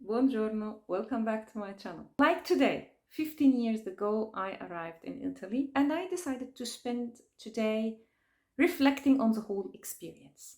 Buongiorno, welcome back to my channel. Like today, 15 years ago, I arrived in Italy and I decided to spend today reflecting on the whole experience.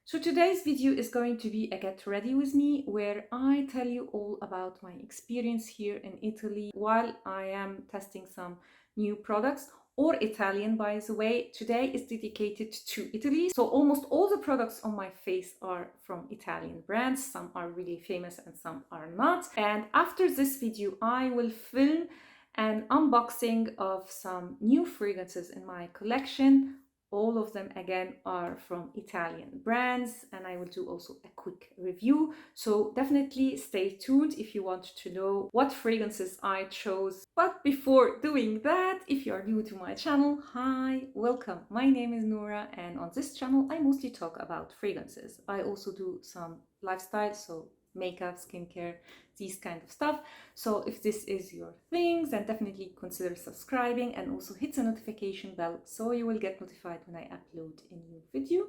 So today's video is going to be a get ready with me where I tell you all about my experience here in Italy while I am testing some new products, or Italian by the way. Today is dedicated to Italy. So almost all the products on my face are from Italian brands. Some are really famous and some are not. And after this video, I will film an unboxing of some new fragrances in my collection. All of them again are from Italian brands, and I will do also a quick review. So definitely stay tuned if you want to know what fragrances I chose. But before doing that, if you are new to my channel, hi, welcome. My name is Noura, and on this channel I mostly talk about fragrances. I also do some lifestyle, so makeup, skincare, these kind of stuff. So if this is your thing, then definitely consider subscribing and also hit the notification bell so you will get notified when I upload a new video.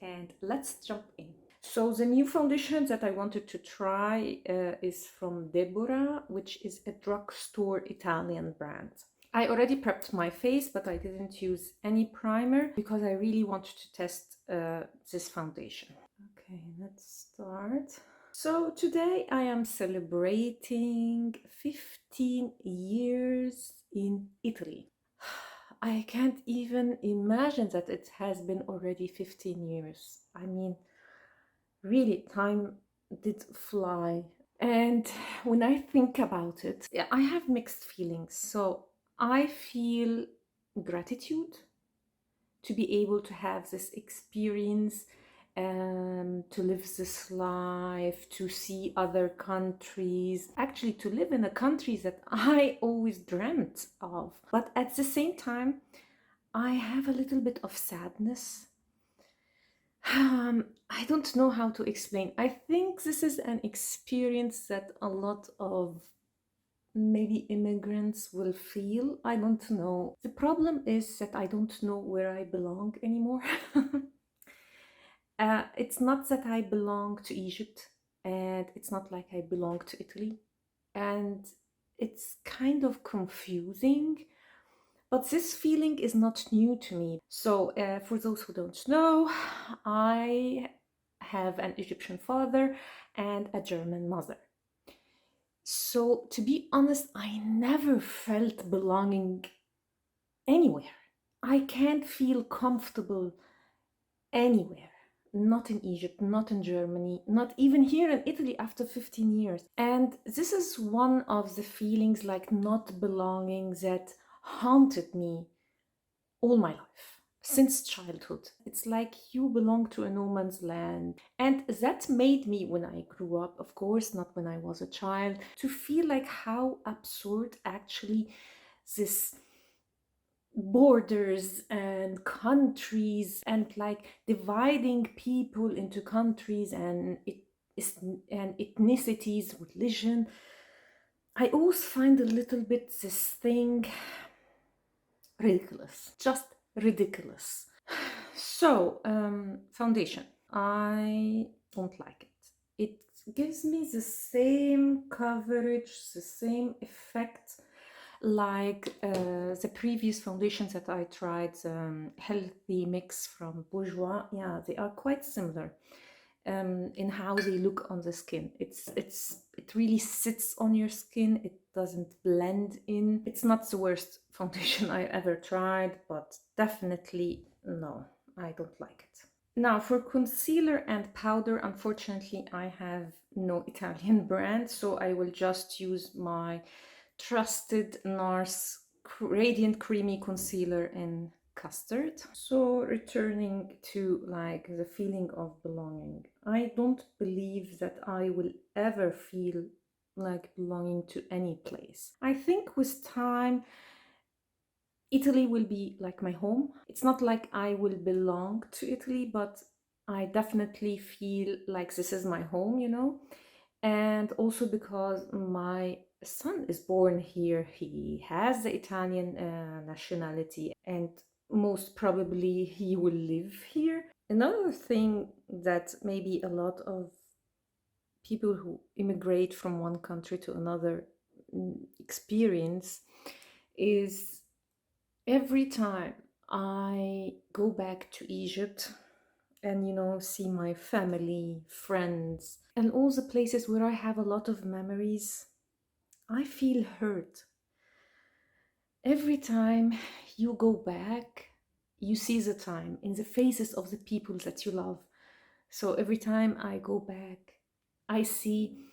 And let's jump in. So the new foundation that I wanted to try is from Deborah, which is a drugstore Italian brand. I already prepped my face, but I didn't use any primer because I really wanted to test this foundation. Okay, let's start. So today I am celebrating 15 years in Italy. I can't even imagine that it has been already 15 years. I mean, really, time did fly. And when I think about it, I have mixed feelings. So I feel gratitude to be able to have this experience, to live this life, to see other countries, actually to live in a country that I always dreamt of. But at the same time, I have a little bit of sadness. I don't know how to explain. I think this is an experience that a lot of maybe immigrants will feel. I don't know. The problem is that I don't know where I belong anymore. It's not that I belong to Egypt, and it's not like I belong to Italy, and it's kind of confusing, but this feeling is not new to me. So for those who don't know, I have an Egyptian father and a German mother. So to be honest, I never felt belonging anywhere. I can't feel comfortable anywhere. Not in Egypt, not in Germany, not even here in Italy after 15 years. And this is one of the feelings like not belonging that haunted me all my life, since childhood. It's like you belong to a no man's land. And that made me, when I grew up, of course, not when I was a child, to feel like how absurd actually this borders and countries and like dividing people into countries and ethnicities, religion. I always find a little bit this thing ridiculous, just ridiculous. So foundation, I don't like it. It gives me the same coverage, the same effect like the previous foundations that I tried, Healthy Mix from Bourjois. Yeah, they are quite similar in how they look on the skin. It really sits on your skin. It doesn't blend in. It's not the worst foundation I ever tried, but definitely no, I don't like it. Now for concealer and powder, unfortunately I have no Italian brand, so I will just use my trusted Nars Radiant Creamy Concealer in Custard. So returning to like the feeling of belonging, I don't believe that I will ever feel like belonging to any place. I think with time Italy will be like my home. It's not like I will belong to Italy, but I definitely feel like this is my home, you know. And also because my son is born here, he has the Italian nationality, and most probably he will live here. Another thing that maybe a lot of people who immigrate from one country to another experience is every time I go back to Egypt and, see my family, friends, and all the places where I have a lot of memories, I feel hurt. Every time you go back, you see the time in the faces of the people that you love. So every time I go back, I see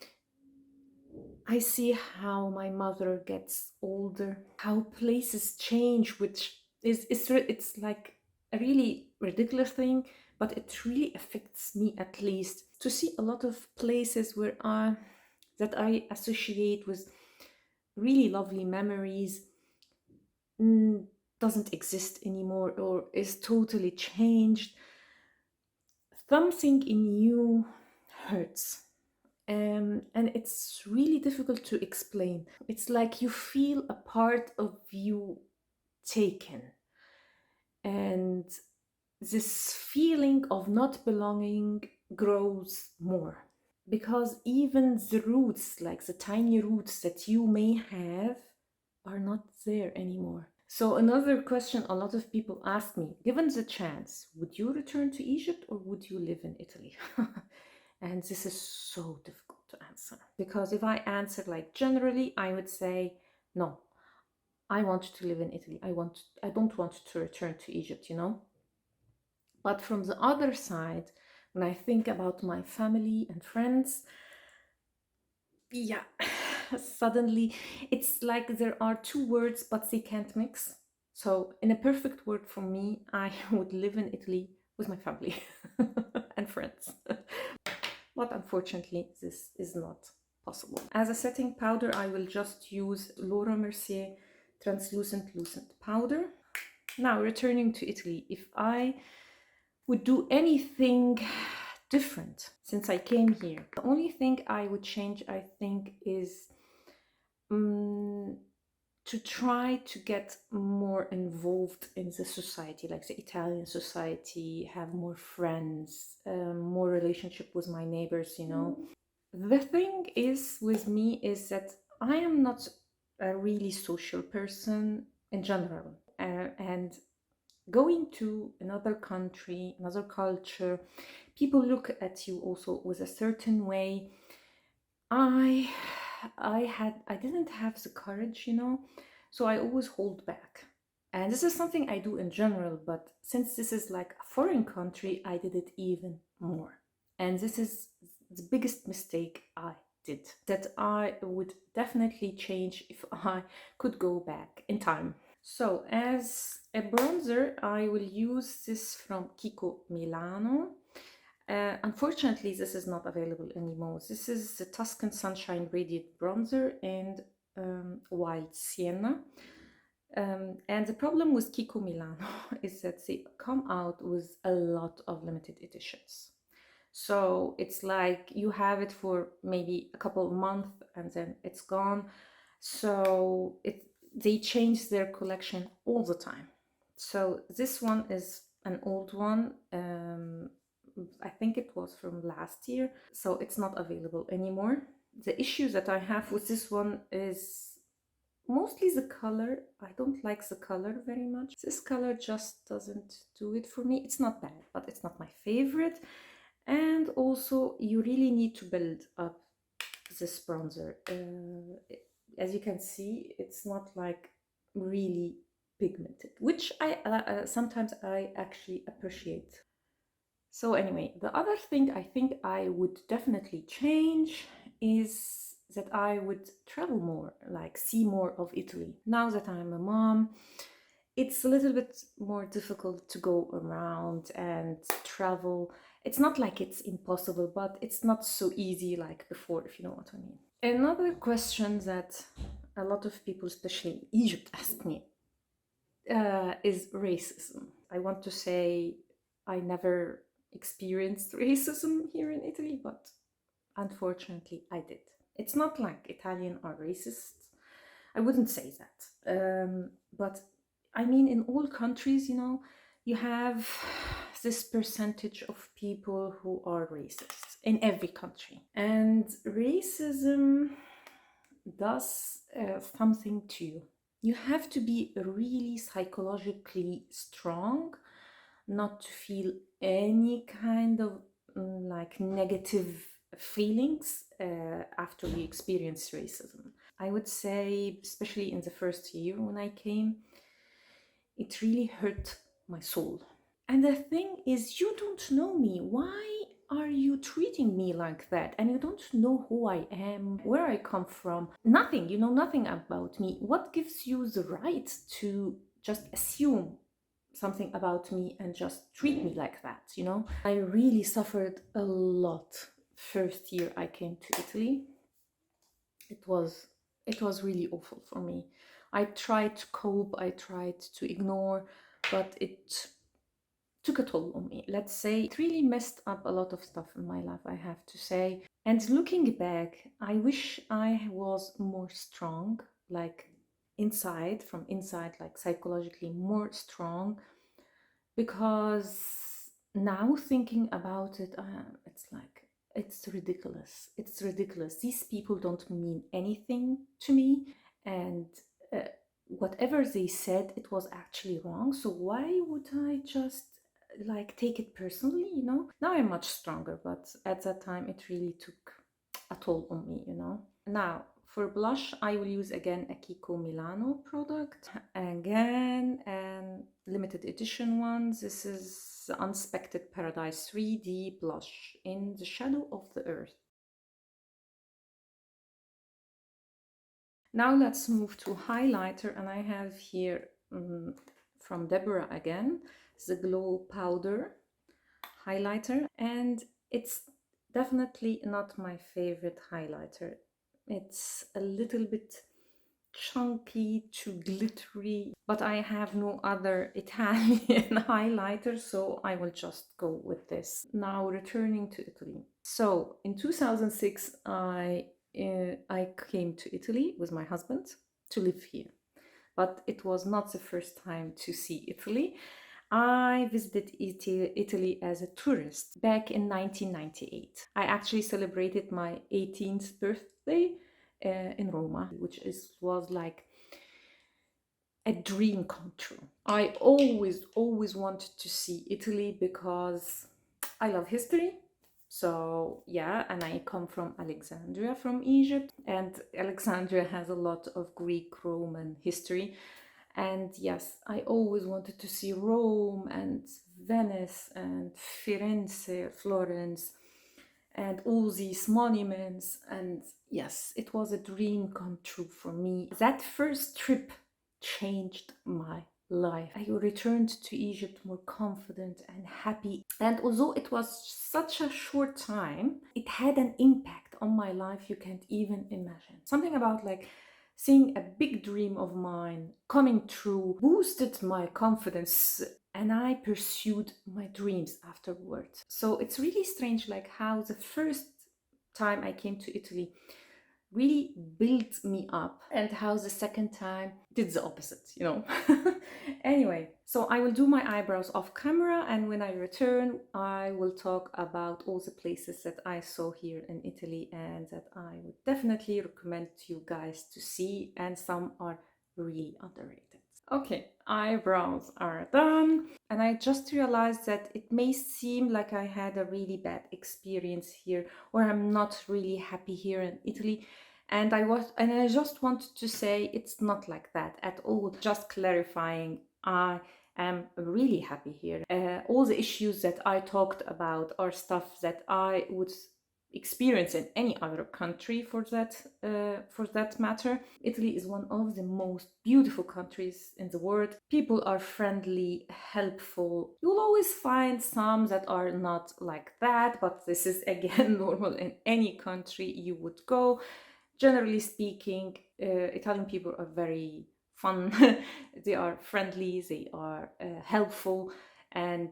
how my mother gets older, how places change, which it's like a really ridiculous thing, but it really affects me, at least, to see a lot of places that I associate with really lovely memories doesn't exist anymore or is totally changed. Something in you hurts. And it's really difficult to explain. It's like you feel a part of you taken. And this feeling of not belonging grows more. Because even the roots, like the tiny roots that you may have, are not there anymore. So another question a lot of people ask me, given the chance, would you return to Egypt or would you live in Italy? And this is so difficult to answer, because if I answer like generally, I would say, no, I want to live in Italy. I don't want to return to Egypt, But from the other side, when I think about my family and friends, yeah, suddenly it's like there are two words, but they can't mix. So in a perfect word for me, I would live in Italy with my family and friends. But unfortunately, this is not possible. As a setting powder, I will just use Laura Mercier Translucent Lucent Powder. Now, returning to Italy, if I would do anything different since I came here, the only thing I would change, I think, is to try to get more involved in the society, like the Italian society, have more friends, more relationship with my neighbors, The thing is with me is that I am not a really social person in general. And going to another country, another culture, people look at you also with a certain way. I didn't have the courage, so I always hold back. And this is something I do in general, but since this is like a foreign country, I did it even more. And this is the biggest mistake I did, that I would definitely change if I could go back in time. So as a bronzer, I will use this from Kiko Milano. Unfortunately, this is not available anymore. This is the Tuscan Sunshine Radiate Bronzer and Wild Sienna. And the problem with Kiko Milano is that they come out with a lot of limited editions. So it's like you have it for maybe a couple of months and then it's gone. So they change their collection all the time. So this one is an old one. I think it was from last year, so it's not available anymore. The issue that I have with this one is mostly the color. I don't like the color very much. This color just doesn't do it for me. It's not bad, but it's not my favorite. And also, you really need to build up this bronzer. As you can see, it's not like really pigmented, which I sometimes I actually appreciate. So anyway, the other thing I think I would definitely change is that I would travel more, like see more of Italy. Now that I'm a mom, it's a little bit more difficult to go around and travel. It's not like it's impossible, but it's not so easy like before, if you know what I mean. Another question that a lot of people, especially in Egypt, ask me is racism. I want to say I never experienced racism here in Italy, but unfortunately I did. It's not like Italian are racist. I wouldn't say that. But I mean, in all countries, you have this percentage of people who are racist in every country. And racism does something to you. You have to be really psychologically strong not to feel any kind of like negative feelings after you experience racism. I would say, especially in the first year when I came, it really hurt my soul. And the thing is, you don't know me. Why are you treating me like that? And you don't know who I am, where I come from. Nothing. You know nothing about me. What gives you the right to just assume something about me and just treat me like that, you know? I really suffered a lot first year I came to Italy. It was really awful for me. I tried to cope, I tried to ignore, but it took a toll on me. Let's say it really messed up a lot of stuff in my life, I have to say. And looking back, I wish I was more strong, like inside, from inside, like psychologically more strong, because now thinking about it, it's like, it's ridiculous. It's ridiculous. These people don't mean anything to me, and whatever they said, it was actually wrong. So why would I just like take it personally, you know? Now I'm much stronger, but at that time it really took a toll on me, you know? Now, for blush, I will use again a Kiko Milano product. Again, an limited edition one. This is the Unspected Paradise 3D blush in the shadow of the earth. Now let's move to highlighter, and I have here from Deborah again, the Glow Powder highlighter, and it's definitely not my favorite highlighter. It's a little bit chunky to glittery, but I have no other Italian highlighter, so I will just go with this. Now returning to Italy. So in 2006 I came to Italy with my husband to live here, but it was not the first time to see Italy. I visited Italy as a tourist back in 1998. I actually celebrated my 18th birthday in Roma, which was like a dream come true. I always wanted to see Italy because I love history. So yeah, and I come from Alexandria, from Egypt, and Alexandria has a lot of Greek Roman history. And yes, I always wanted to see Rome and Venice and Firenze, Florence, and all these monuments. And yes, it was a dream come true for me. That first trip changed my life. I returned to Egypt more confident and happy. And although it was such a short time, it had an impact on my life you can't even imagine. Something about like seeing a big dream of mine coming true boosted my confidence, and I pursued my dreams afterwards. So it's really strange, like how the first time I came to Italy really built me up, and how the second time did the opposite, you know. Anyway, so I will do my eyebrows off camera, and when I return I will talk about all the places that I saw here in Italy and that I would definitely recommend to you guys to see, and some are really underrated. Okay, eyebrows are done, and I just realized that it may seem like I had a really bad experience here, or I'm not really happy here in Italy. And I just wanted to say it's not like that at all. Just clarifying, I am really happy here. All the issues that I talked about are stuff that I would experience in any other country for that matter. Italy is one of the most beautiful countries in the world. People are friendly, helpful. You'll always find some that are not like that, but this is again normal in any country you would go. Generally speaking, Italian people are very fun. They are friendly, they are helpful, and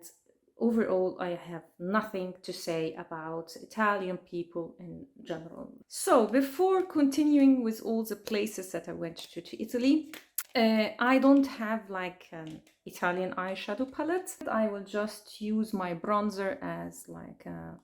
overall, I have nothing to say about Italian people in general. So before continuing with all the places that I went to Italy, I don't have like an Italian eyeshadow palette. I will just use my bronzer as like a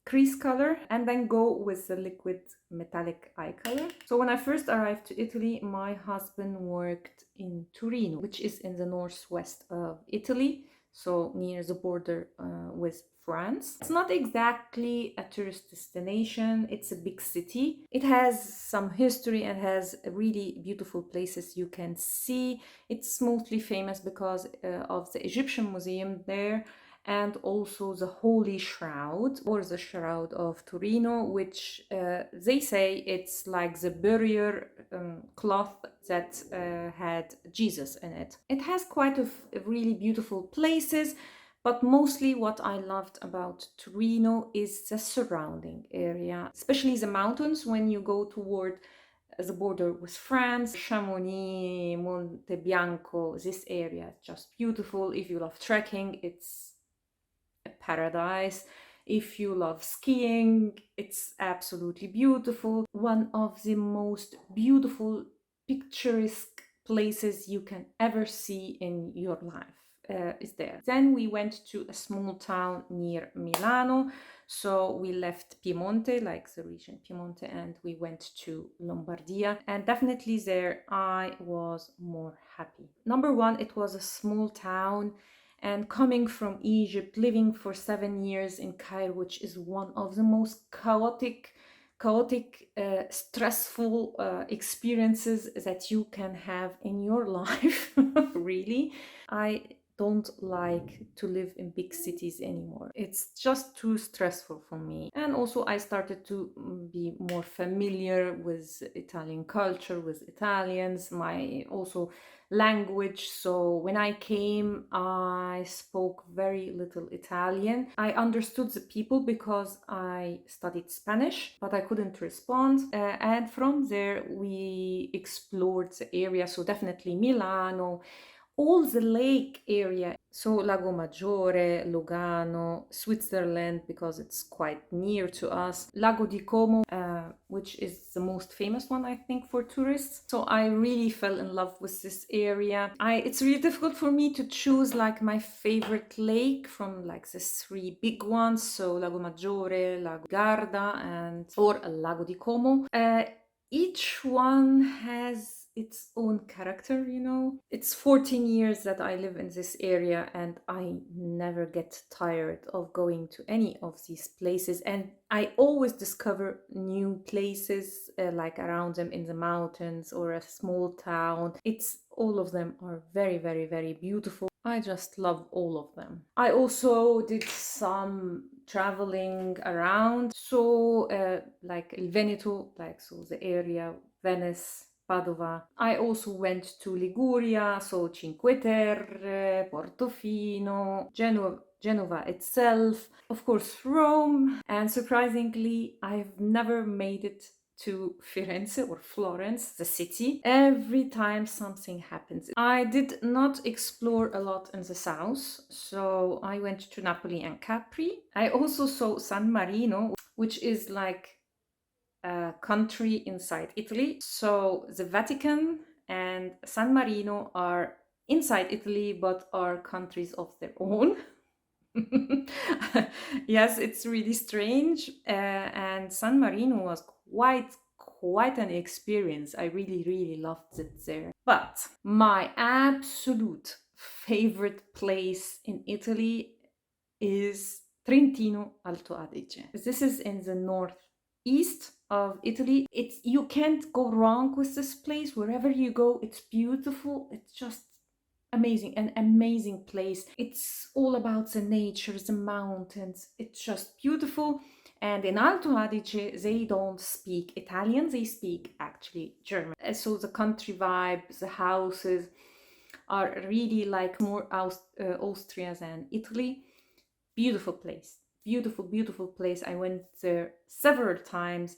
crease color and then go with the liquid metallic eye color. So when I first arrived to Italy, my husband worked in Torino, which is in the northwest of Italy, so near the border with France. It's not exactly a tourist destination, it's a big city. It has some history and has really beautiful places you can see. It's mostly famous because of the Egyptian museum there, and also the Holy Shroud, or the Shroud of Torino, which they say it's like the burial cloth that had Jesus in it. It has quite a really beautiful places, but mostly what I loved about Torino is the surrounding area, especially the mountains when you go toward the border with France. Chamonix, Monte Bianco, this area is just beautiful. If you love trekking, it's a paradise. If you love skiing, it's absolutely beautiful. One of the most beautiful, picturesque places you can ever see in your life is there. Then we went to a small town near Milano. So we left Piemonte, like the region Piemonte, and we went to Lombardia. And definitely there I was more happy. Number one, it was a small town. And coming from Egypt, living for 7 years in Cairo, which is one of the most chaotic, stressful experiences that you can have in your life, really. I don't like to live in big cities anymore. It's just too stressful for me. And also I started to be more familiar with Italian culture, with Italians, my also language. So when I came, I spoke very little Italian. I understood the people because I studied Spanish, but I couldn't respond. And from there, we explored the area. So definitely Milano, all the lake area, so Lago Maggiore, Lugano, Switzerland, because it's quite near to us, Lago di Como, which is the most famous one, I think, for tourists. So I really fell in love with this area. It's really difficult for me to choose like my favorite lake from like the three big ones, so Lago Maggiore, Lago Garda, and or Lago di Como. Each one has its own character, you know. It's 14 years that I live in this area and I never get tired of going to any of these places, and I always discover new places like around them in the mountains or a small town. It's all of them are very, very, very beautiful. I just love all of them. I also did some traveling around, so like Il Veneto, like so the area, Venice, Padova. I also went to Liguria, so Cinque Terre, Portofino, Genova itself, of course Rome, and surprisingly I've never made it to Firenze or Florence, the city. Every time something happens. I did not explore a lot in the south, so I went to Napoli and Capri. I also saw San Marino, which is like a country inside Italy. So the Vatican and San Marino are inside Italy but are countries of their own. Yes, it's really strange. And San Marino was quite an experience. I really, really loved it there. But my absolute favorite place in Italy is Trentino Alto Adige. This is in the northeast of Italy. You can't go wrong with this place. Wherever you go, it's beautiful. It's just amazing, an amazing place. It's all about the nature, the mountains. It's just beautiful. And in Alto Adige, they don't speak Italian, they speak actually German. So the country vibe, the houses are really like more Austria than Italy. Beautiful place, beautiful, beautiful place. I went there several times.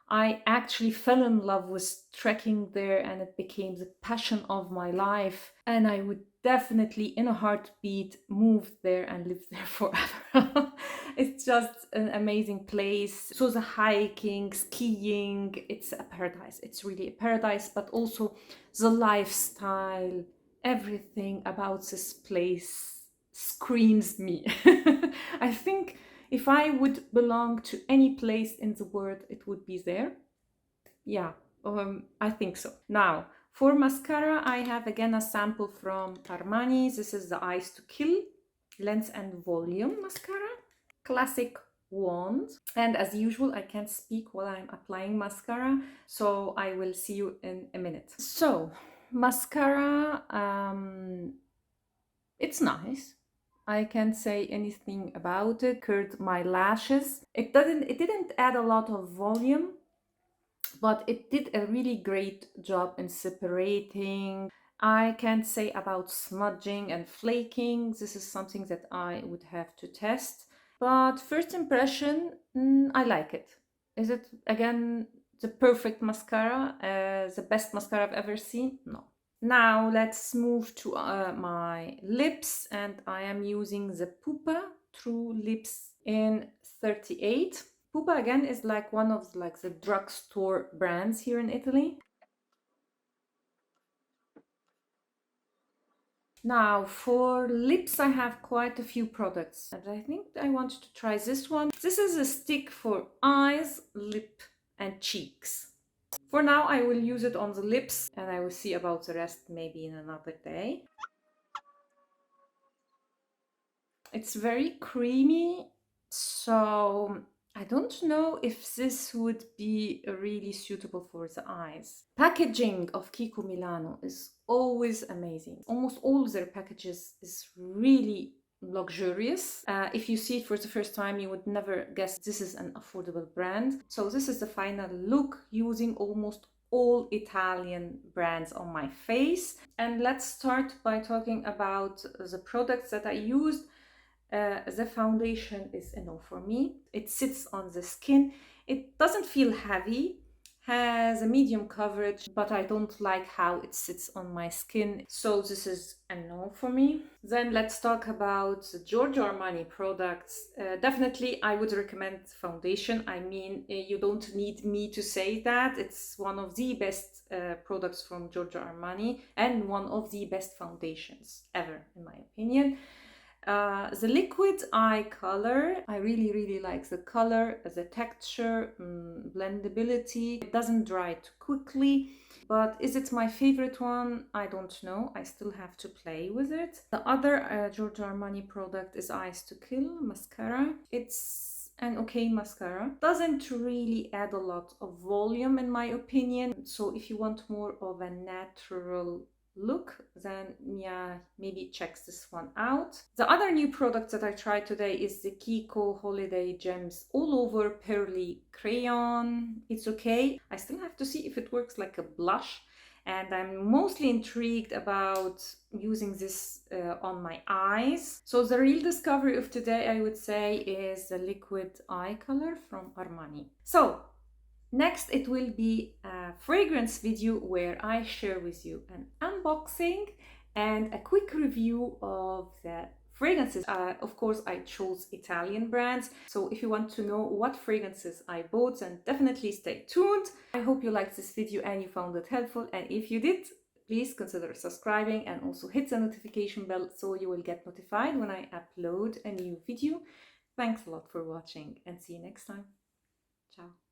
I actually fell in love with trekking there and it became the passion of my life. And I would definitely, in a heartbeat, move there and live there forever. It's just an amazing place. So the hiking, skiing, it's a paradise. It's really a paradise, but also the lifestyle, everything about this place screams me. I think if I would belong to any place in the world, it would be there. Yeah, I think so. Now, for mascara, I have again a sample from Armani. This is the Eyes to Kill Length and Volume Mascara. Classic wand. And as usual, I can't speak while I'm applying mascara, so I will see you in a minute. So, mascara, it's nice. I can't say anything about it. Curled my lashes. It didn't add a lot of volume, but it did a really great job in separating. I can't say about smudging and flaking. This is something that I would have to test. But first impression, I like it. Is it, again, the perfect mascara? The best mascara I've ever seen? No. Now let's move to my lips, and I am using the Pupa True Lips in 38. Pupa again is like one of the drugstore brands here in Italy. Now for lips I have quite a few products, and I think I want to try this one. This is a stick for eyes, lip and cheeks. For now I will use it on the lips, and I will see about the rest maybe in another day. It's very creamy, so I don't know if this would be really suitable for the eyes. Packaging of Kiko Milano is always amazing. Almost all their packages is really luxurious. If you see it for the first time, you would never guess this is an affordable brand. So this is the final look using almost all Italian brands on my face. And let's start by talking about the products that I used. The foundation is enough for me. It sits on the skin. It doesn't feel heavy, has a medium coverage, but I don't like how it sits on my skin. So this is a no for me. Then let's talk about the Giorgio Armani products. Definitely I would recommend foundation. I mean, you don't need me to say that. It's one of the best products from Giorgio Armani and one of the best foundations ever, in my opinion. The liquid eye color, I really like the color, the texture, blendability. It doesn't dry too quickly, but is it my favorite one? I don't know. I still have to play with it. The other Giorgio Armani product is Eyes to Kill mascara. It's an okay mascara. Doesn't really add a lot of volume in my opinion. So if you want more of a natural look, then yeah, maybe check this one out. The other new product that I tried today is the Kiko Holiday Gems All Over Pearly Crayon. It's okay. I still have to see if it works like a blush, and I'm mostly intrigued about using this on my eyes. So the real discovery of today, I would say, is the liquid eye color from Armani. So next, it will be a fragrance video where I share with you an unboxing and a quick review of the fragrances. Of course, I chose Italian brands. So if you want to know what fragrances I bought, then definitely stay tuned. I hope you liked this video and you found it helpful. And if you did, please consider subscribing and also hit the notification bell so you will get notified when I upload a new video. Thanks a lot for watching and see you next time. Ciao.